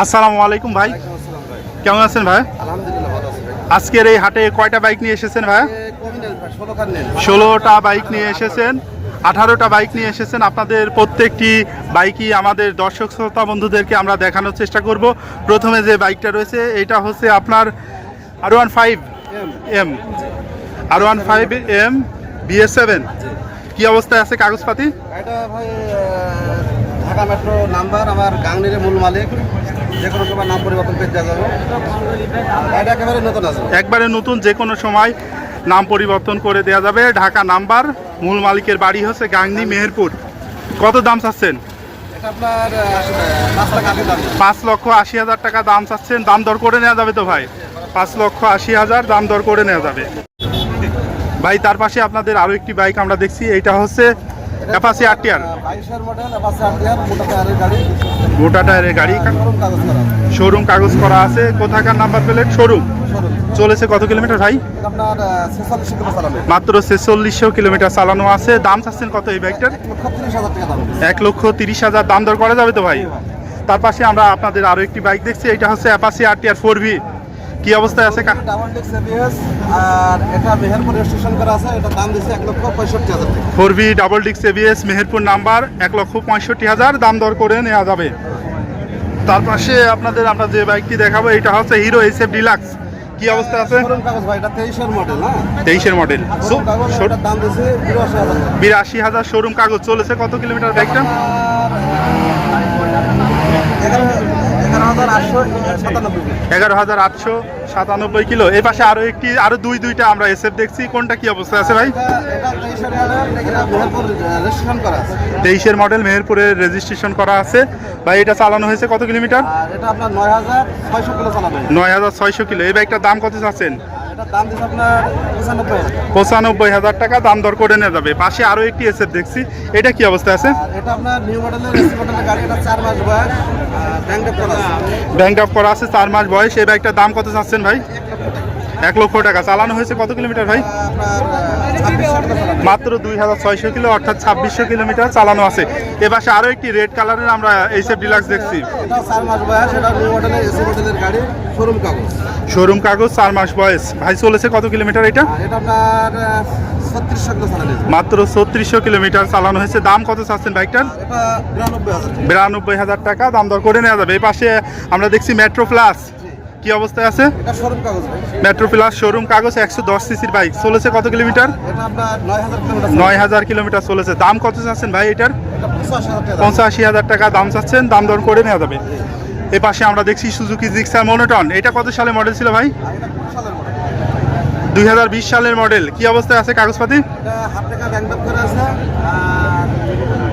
আসসালামু আলাইকুম ভাই, কেমন আছেন ভাই? আলহামদুলিল্লাহ ভালো আছি ভাই। আজকের এই হাটে কয়টা বাইক নিয়ে এসেছেন ভাই? কমই নেন ভাই, 16 খান নেন। 16টা বাইক নিয়ে এসেছেন, 18টা বাইক নিয়ে এসেছেন। আপনাদের প্রত্যেকটি বাইকই আমাদের দর্শক শ্রোতা বন্ধুদেরকে আমরা দেখানোর চেষ্টা করব। প্রথমে যে বাইকটা রয়েছে এটা হচ্ছে আপনার R15M, R15M BS7। কি অবস্থায় আছে কাগজপাতি? এটা ভাই ঢাকা মেট্রো নাম্বার, আমার গাংনির মূল মালিক, যে কোনো সময় নাম পরিবর্তন করে দেওয়া যাবে। এটা একেবারে নতুন আছে, একবারে নতুন, যে কোনো সময় নাম পরিবর্তন করে দেওয়া যাবে। ঢাকা নাম্বার, মূল মালিকের বাড়ি হচ্ছে গাংনী মেহেরপুর। কত দাম চাচ্ছেন? এটা আপনার 5,80,000 দাম। 5,80,000 টাকা দাম চাচ্ছেন। দাম দর করে নেওয়া যাবে তো ভাই? 5,80,000 দাম দর করে নেওয়া যাবে ভাই। তার পাশে আপনাদের আরো একটি বাইক আমরা দেখছি, এটা হচ্ছে Apache RTR, 22 model Apache RTR, মোটা টায়ারের গাড়ি, মোটা টায়ারের গাড়ি, শোরুম কাগজ করা। শোরুম কাগজ করা আছে। কোথাকার নাম্বার প্লেট? শোরুম। চলেছে কত কিলোমিটার ভাই? এটা আপনার 46 কিলো চালানো, মাত্র 4600 কিলোমিটার চালানো আছে। দাম চাচ্ছেন কত এই বাইকটার? 1,30,000 টাকা দাম। 1,30,000 দাম দর করা যাবে তো ভাই? তার পাশে আমরা আপনাদের আরো একটি বাইক দেখছি, এটা হচ্ছে অ্যাপাচি RTR 4V। কি অবস্থায় আছে? ডাবল ডিস্ক ABS, আর এটা মেহেরপুর রেজিস্ট্রেশন করা আছে। এটা দাম দিয়েছে 1,65,000 টাকা। 4V double disc ABS, Meherpur number, 1,65,000 দাম দর করে নেওয়া যাবে। তার পাশে আপনাদের আমরা যে বাইকটি দেখাবো এটা হচ্ছে হিরো SF ডিলাক্স। কি অবস্থা আছে? শোরুম কাগজ ভাই, এটা 23 এর মডেল। হ্যাঁ, 23-এর মডেল, শোরুম কাগজ, এটার দাম দিয়েছে 82,000 টাকা। 82,000 শোরুম কাগজ। চলেছে কত কিলোমিটার বাইকটা? 11,897 কিলো। এই পাশে আরো দুইটা আমরা SF দেখছি। কোনটা কি অবস্থা আছে ভাই? এটা 23 এর মডেল, এটা মেহেরপুর রেজিস্ট্রেশন করা আছে। 23-এর মডেল, মেহেরপুরের রেজিস্ট্রেশন করা আছে ভাই। এটা চালানো হয়েছে কত কিলোমিটার? আর এটা আপনার 9,600 কিলো চালানো। 9,600 কিলো। এই বাইকটার দাম কত চাচ্ছেন? এটার দাম দিয়েছে আপনার 95,000। 95,000 টাকা দাম দর করে নেওয়া যাবে। পাশে আরো একটি SF দেখছি, এটা কি অবস্থা আছে? আর এটা আপনার নিউ মডেলের এসি মডেলের গাড়ি, এটা 4 মাস বয়স, ব্যাংক করা আছে। ব্যাংক আপ করা আছে, 4 মাস বয়স। এই বাইকটার দাম কত চাচ্ছেন ভাই? 1 লক্ষ টাকা। চালানো হয়েছে কত কিলোমিটার ভাই? আপনার 2600 কিলো চালানো। মাত্র 2,600 কিলো, অর্থাৎ 2600 কিলোমিটার চালানো আছে। এ পাশে আরো একটি রেড কালারের আমরা SF ডিলাক্স দেখছি। এটাও 4 মাস বয়স, এটা নিউ মডেলের এসি মডেলের গাড়ি, শোরুম কাগজ। শোরুম কাগজ, 4 মাস বয়স ভাই। চলেছে কত কিলোমিটার এটা? আর এটা আপনার 3600 কিলো চালানো। মাত্র 3600 কিলোমিটার চালানো হয়েছে। দাম কত চাচ্ছেন বাইকটার? এটা 92,000 টাকা। 92,000 টাকা দাম দর করে নেওয়া যাবে। এই পাশে আমরা দেখছি মেট্রো প্লাস। কি অবস্থায় আছে? এটা শোরুম কাগজ ভাই। মেট্রো প্লাস শোরুম কাগজ, 110 সিসির বাইক। চলেছে কত কিলোমিটার? এটা আপনার 9,000 কিলোমিটার। 9,000 কিলোমিটার চলেছে। দাম কত চাচ্ছেন ভাই এটার? এটা 85,000 টাকা। 85,000 টাকা দাম চাচ্ছেন, দাম দর করে নেওয়া যাবে। এ পাশে আমরা দেখছি সুজুকি জিক্সার মনোটন। এটা কত সালে মডেল ছিল ভাই? আর এটা 20 সালের মডেল। 2020 সালের মডেল। কি অবস্থায় আছে কাগজপাতি? এটা হাফ টাকা ব্যাংক ড্রাফট করা আছে, আর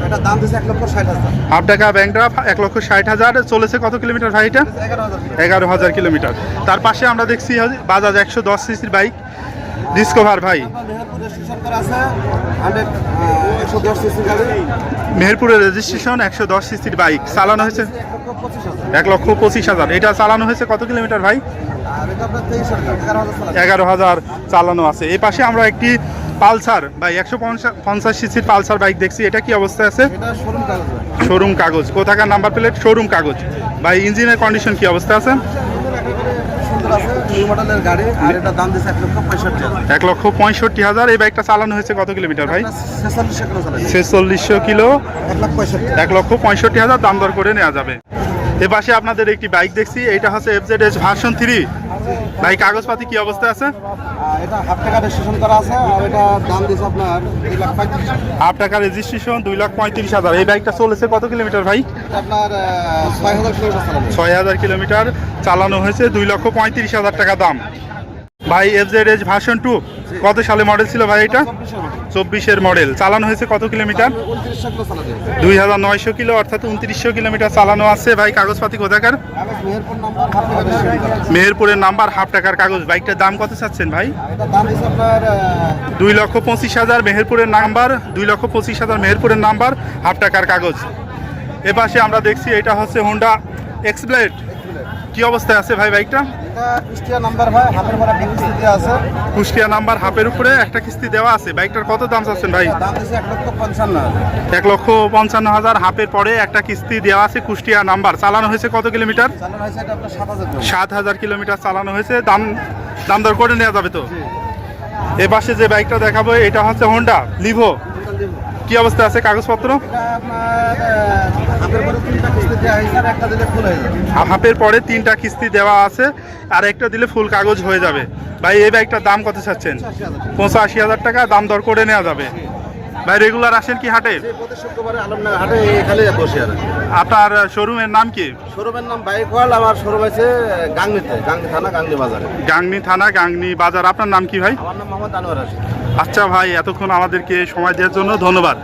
এটা দাম দিয়েছে 1,60,000। হাফ টাকা ব্যাংক ড্রাফট, 1,60,000। চলেছে কত কিলোমিটার ভাই এটা? 11,000। 11,000 কিলোমিটার। তার পাশে আমরা দেখছি বাজাজ 110 সিসির বাইক ডিসকভার ভাই। আপনার মেহেরপুর রেজিস্ট্রেশন করা আছে, 110 সিসি গাড়ি, মেহেরপুরের রেজিস্ট্রেশন, 110 সিসির বাইক। চালানো হয়েছে 1,25,000। 1,25,000। এটা চালানো হয়েছে কত কিলোমিটার ভাই? আর এটা আপনার 23 এর গাড়ি, 11,000 চালানো। 11,000 চালানো আছে। এই পাশে আমরা একটি পালসার ভাই, 150 সিসির পালসার বাইক দেখছি। এটা কি অবস্থায় আছে? এটা শোরুম কাগজ ভাই। শোরুম কাগজ। কোথাকার নাম্বার প্লেট? শোরুম কাগজ ভাই। ইঞ্জিনের কন্ডিশন কি অবস্থা আছে? সুন্দর আছে, নিউ মডেলের গাড়ি, আর এটা দাম দিয়েছে 1,65,000। 1,65,000। এই বাইকটা চালানো হয়েছে কত কিলোমিটার ভাই? 46 কিলো চালানো। 4600 কিলো, 1,65,000। 1,65,000 দাম দর করে নেওয়া যাবে। এ পাশে আপনাদের একটি বাইক দেখছি, এটা হচ্ছে FZS ভার্সন 3 ভাই। কাগজপাতি কি অবস্থা আছে? এটা হাফ টাকা রেজিস্ট্রেশন করা আছে, আর এটা দাম দিয়েছে আপনার 2,35,000। হাফ টাকা রেজিস্ট্রেশন, 2,35,000। এই বাইকটা চলেছে কত কিলোমিটার ভাই? এটা আপনার 6,000 কিলোমিটার চালানো। 6,000 কিলোমিটার চালানো হয়েছে, 2,35,000 টাকা দাম ভাই। FZS ভার্সন 2 কত সালে মডেল ছিল ভাই এটা? 24-এর মডেল। চালানো হয়েছে কত কিলোমিটার? 2900 কিলো চালানো। 2,900 কিলো, অর্থাৎ 2900 কিলোমিটার চালানো আছে ভাই। কাগজপাতি কোথাকার? মেহেরপুর নাম্বার, হাফ টাকা রেজিস্ট্রেশন করা আছে। মেহেরপুরের নাম্বার, হাফ টাকার কাগজ। বাইকটার দাম কত চাচ্ছেন ভাই? এটা দাম দিয়েছে আপনার 2,25,000 মেহেরপুরের নাম্বার, 2,25,000 মেহেরপুরের নাম্বার, হাফ টাকার কাগজ। এ পাশে আমরা দেখছি এটা হচ্ছে হোন্ডা এক্সব্লেড। কি অবস্থায় আছে ভাই বাইকটা? এটা কুষ্টিয়া নাম্বার ভাই, হাফের পরে একটা কিস্তি দেওয়া আছে। কুষ্টিয়া নাম্বার, হাফের উপরে একটা কিস্তি দেওয়া আছে। বাইকটার কত দাম চাচ্ছেন ভাই? দাম দিচ্ছে 1,55,000। 1,55,000, হাফের পরে একটা কিস্তি দেওয়া আছে। কুষ্টিয়া নাম্বার। চালানো হয়েছে কত কিলোমিটার? চালানো হয়েছে এটা আপনার 7,000 কিলোমিটার। 7,000 কিলোমিটার চালানো হয়েছে। দাম দর করে নেওয়া যাবে তো? এ পাশে যে বাইকটা দেখাবো এটা হচ্ছে হোন্ডা লিভো। কি অবস্থা আছে কাগজপত্র? এটা আপনার হাফের পরে 3টা কিস্তি দেওয়া হয়েছে, আর একটা দিলে ফুল হয়ে যাবে। হাফের পরে 3টা কিস্তি দেওয়া আছে, আর একটা দিলে ফুল কাগজ হয়ে যাবে। ভাই এই বাইকটার দাম কত চাচ্ছেন? 85,000 টাকা। দাম দর করে নেওয়া যাবে। ভাই রেগুলার আসেন কি হাটে? প্রতি শুক্রবারে আলমনগর হাটে এখানে বসে আর আপনার শোরুমের নাম কি? শোরুমের নাম বাইক ওয়াল। আমার শোরুম আছে গাংনীতে, গাংনী থানা, গাংনী বাজারে। গাংনী থানা, গাংনী বাজার। আপনার নাম কি ভাই? আমার নাম মোহাম্মদ আনোয়ার হাশিম। আচ্ছা ভাই, এতক্ষণ আমাদেরকে সময় দেওয়ার জন্য ধন্যবাদ।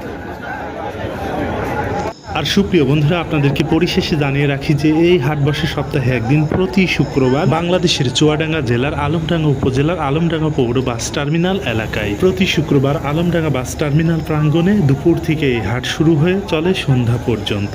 আর সুপ্রিয় বন্ধুরা, আপনাদেরকে পরিশেষে জানিয়ে রাখি যে এই হাট বসে সপ্তাহে একদিন প্রতি শুক্রবার বাংলাদেশের চুয়াডাঙ্গা জেলার আলমডাঙ্গা উপজেলার আলমডাঙ্গা পৌর বাস টার্মিনাল এলাকায়। প্রতি শুক্রবার আলমডাঙ্গা বাস টার্মিনাল প্রাঙ্গণে দুপুর থেকে এই হাট শুরু হয়ে চলে সন্ধ্যা পর্যন্ত।